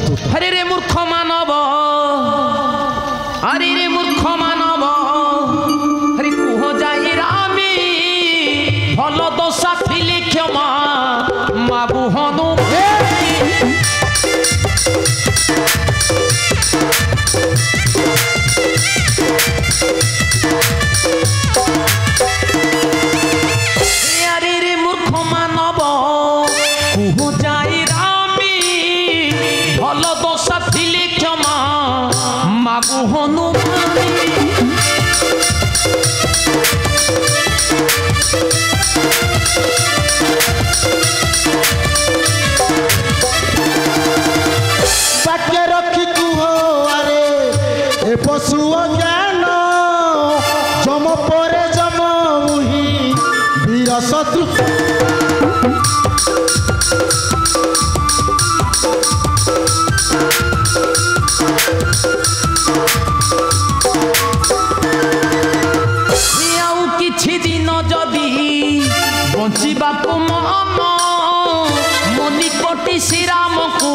हरे रे मूर्ख मानव हरे रे मूर्ख मानव हरे कुह जाई रामी भल दशा थिले क्षमा मागु हनु हरे रे मूर्ख मानव कुह जाई रामी भल दशा थिले क्षमा मागु हनुमानी बाटे रखी कुह आरे ए पशु ज्ञान जम परे जम मुहि वीर शत्रु किछि दिन जदि बंचिबा मन मनिपटी श्रीराम को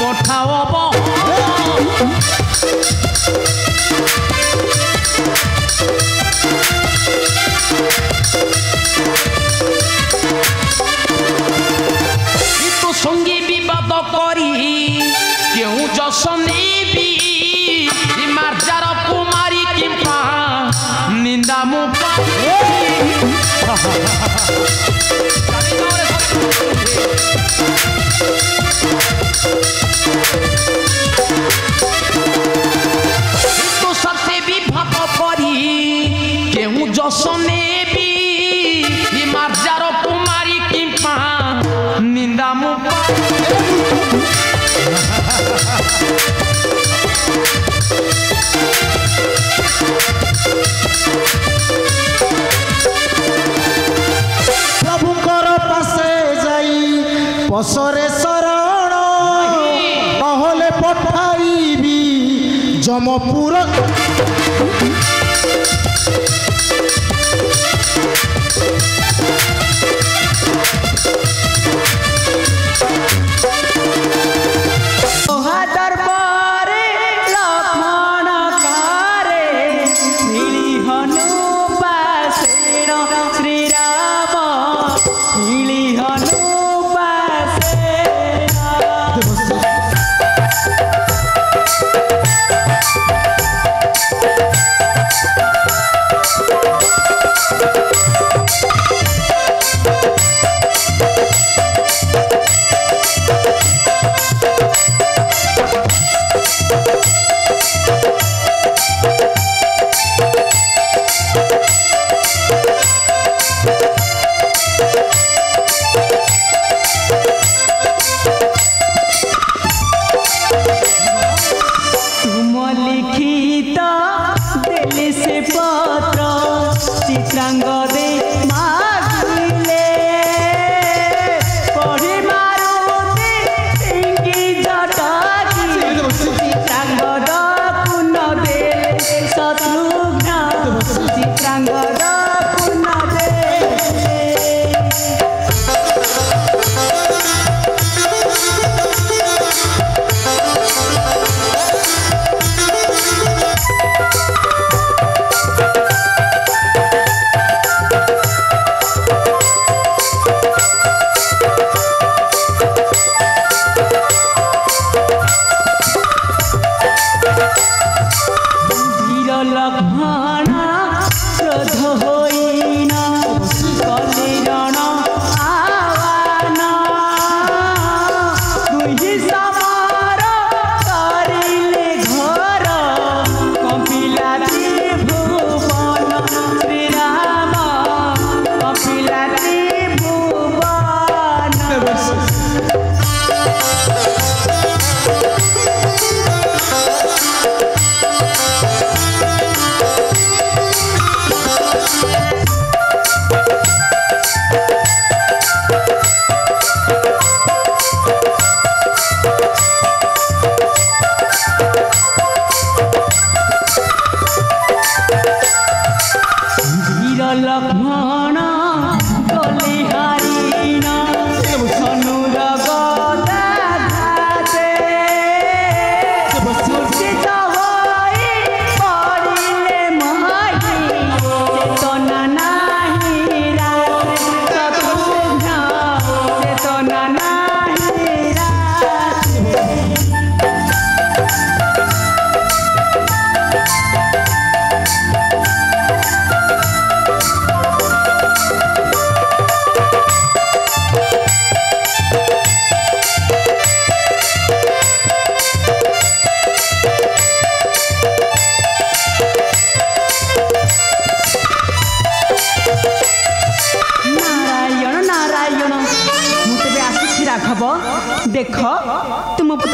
पठाओ तो संगी विवाद करी क्यों जस नेबी मार्जार कुमारी किंपा निंदा मुपा तो सत्य विभाग करी क्यों जस नेबी मार्जार कुमारी किंपा निंदा मुपा प्रभुकर पासे जाई पसरे शरण कहले पठाइबी जमपुर दरबारे लक्ष्मण कारे मिली हनु पासेण श्रीराम मिली हनु पासेण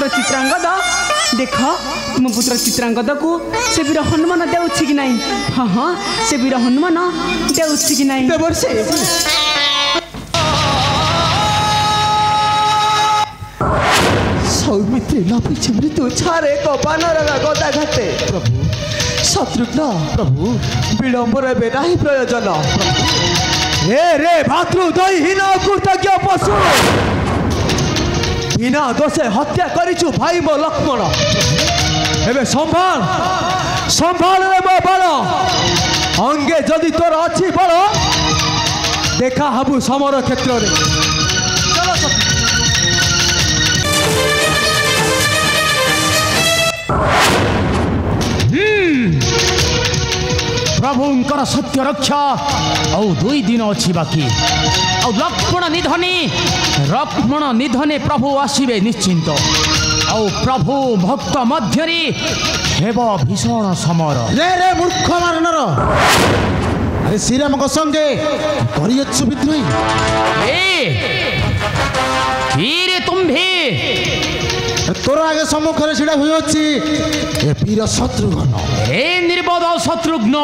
पुत्र चित्रांगद देख मो पुत्र चित्रांगद को से वीर हनुमान देउछि कि नहीं हाँ हाँ से वीर हनुमान देउछि कि नहीं देवर्षि सौमित्री लपिछि मृत्यु छारे को बानर गदा घाते प्रभु शत्रुघ्न प्रभु विलंबर बे नाही प्रयोजन रे भातृदयहीन कृतज्ञ पशु बिना दोषे हत्या करिछु भाई मो लक्ष्मण एबे संभाल रे मो बल अंगे जदि तोर अछि बल देखा हबु समर क्षेत्र रे चलो सखी प्रभुंकर सत्य रक्षा औ 2 दिन अछि बाकी औ लक्ष्मण निधने प्रभु आसिबे निश्चिंत औ प्रभु भक्त मध्यरे हेब भीषण समर रे मूर्ख मारनर अरे श्रीराम को संगे करियछु विद्रोही रे तुम भी तोर आगे सम्मुख रे छिड़ा हुई अछि ए वीर शत्रुघ्न हे निर्बोध शत्रुघ्न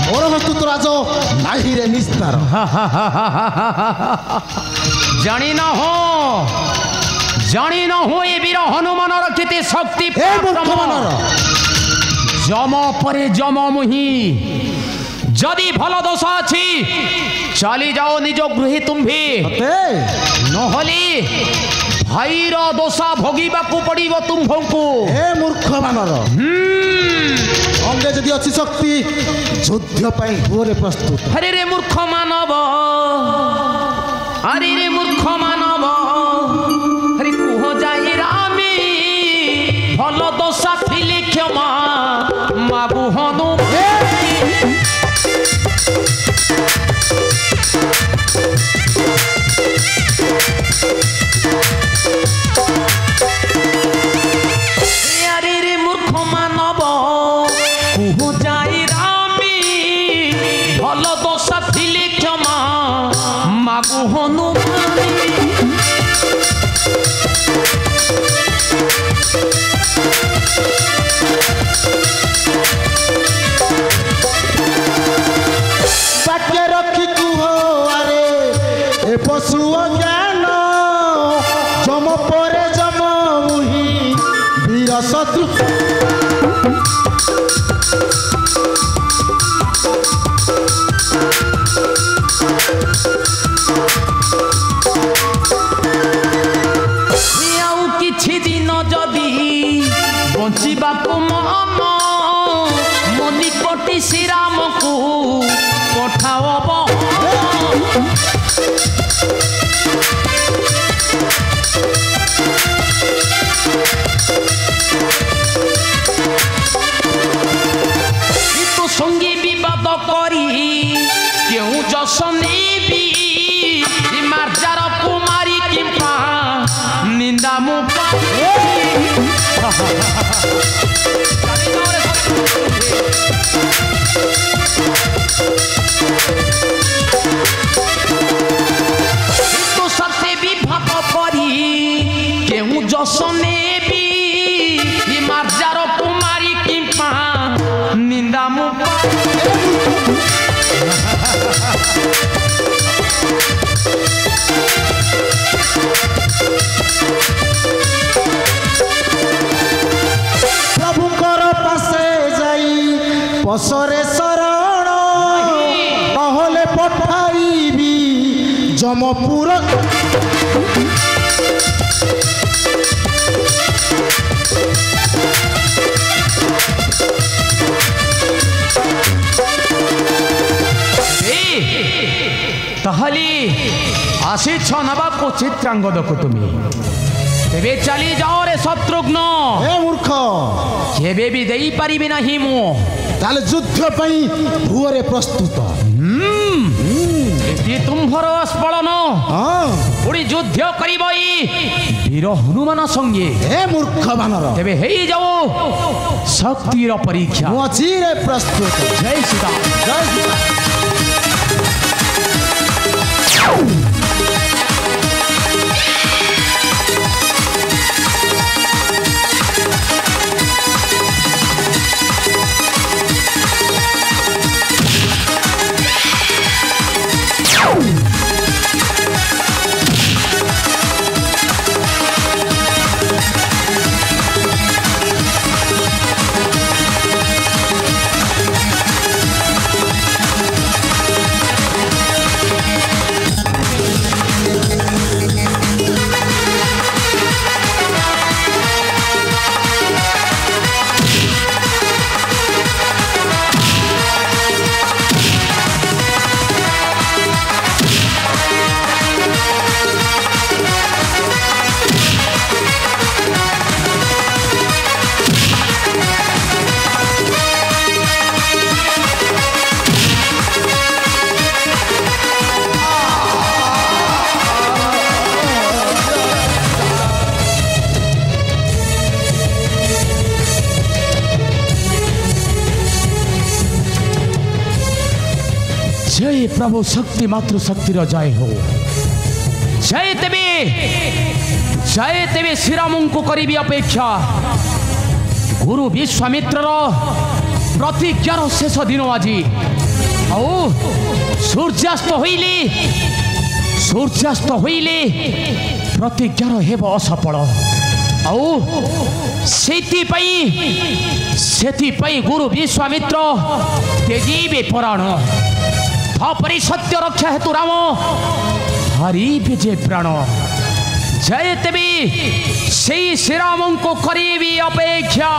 मोर वस्तु तो राज नाही रे निस्तार जानी न हो ए वीर हनुमान केते शक्ति हे मूर्ख मानर जम परे जम मुही जदि भल दोष अछि चली जाओ निज गृह तुम भी नहले भाईर दोषा भोगिबाकू पड़िबो तुम्भंकु हे मूर्ख मानर अंगे जदि अछि शक्ति युद्ध पई घोरे प्रस्तुत अरे रे मूर्ख मानव अरे कुह जाई रामी भल दोषा थिले क्षमा मागु हनु बाटे रखी कुह अरे ए पशु ज्ञान जम परे जम मुही वीर शत्रु किछि दिन जदि बंचिबाकू मन मनिकटी श्रीराम को पठाओ तो संगी विवाद करी क्यों जस नेबी मार्जार कुमारी किंपा निंदा मुपा तो सत्य विभाग करी केहू जस नेबी मार्जार कुमारी किंपा निंदा मुपा प्रभुकर पासे जाई पसरे शरण कहले पठाइबी जमपुर ताहले आसीछ नबाको चित्रांगद को तुमी तेबे चली जाओ रे शत्रुघ्न हे मूर्ख केबे भी देई परिबे नाही मो ताले युद्ध पई भुवरे प्रस्तुत एति तुम्भर स्फलन हां पुड़ी युद्ध करिबई वीर हनुमान संगे हे मूर्ख बानर तेबे हेई जाओ शक्तिर परीक्षा मो चिरे प्रस्तुत जय सीता जय सीता प्रभु शक्ति मातृ शक्ति जय हो। जय तेबे श्रीराम को करी अपेक्षा गुरु विश्वामित्र प्रतिज्ञार शेष दिन आज सूर्यास्त प्रतिज्ञार हेब असफल से गुरु विश्वामित्र तेजीबे प्राण तापरि सत्य रक्षा हेतु राम हरिबे जे प्राण। जय तेबे श्रीराम को करीबी अपेक्षा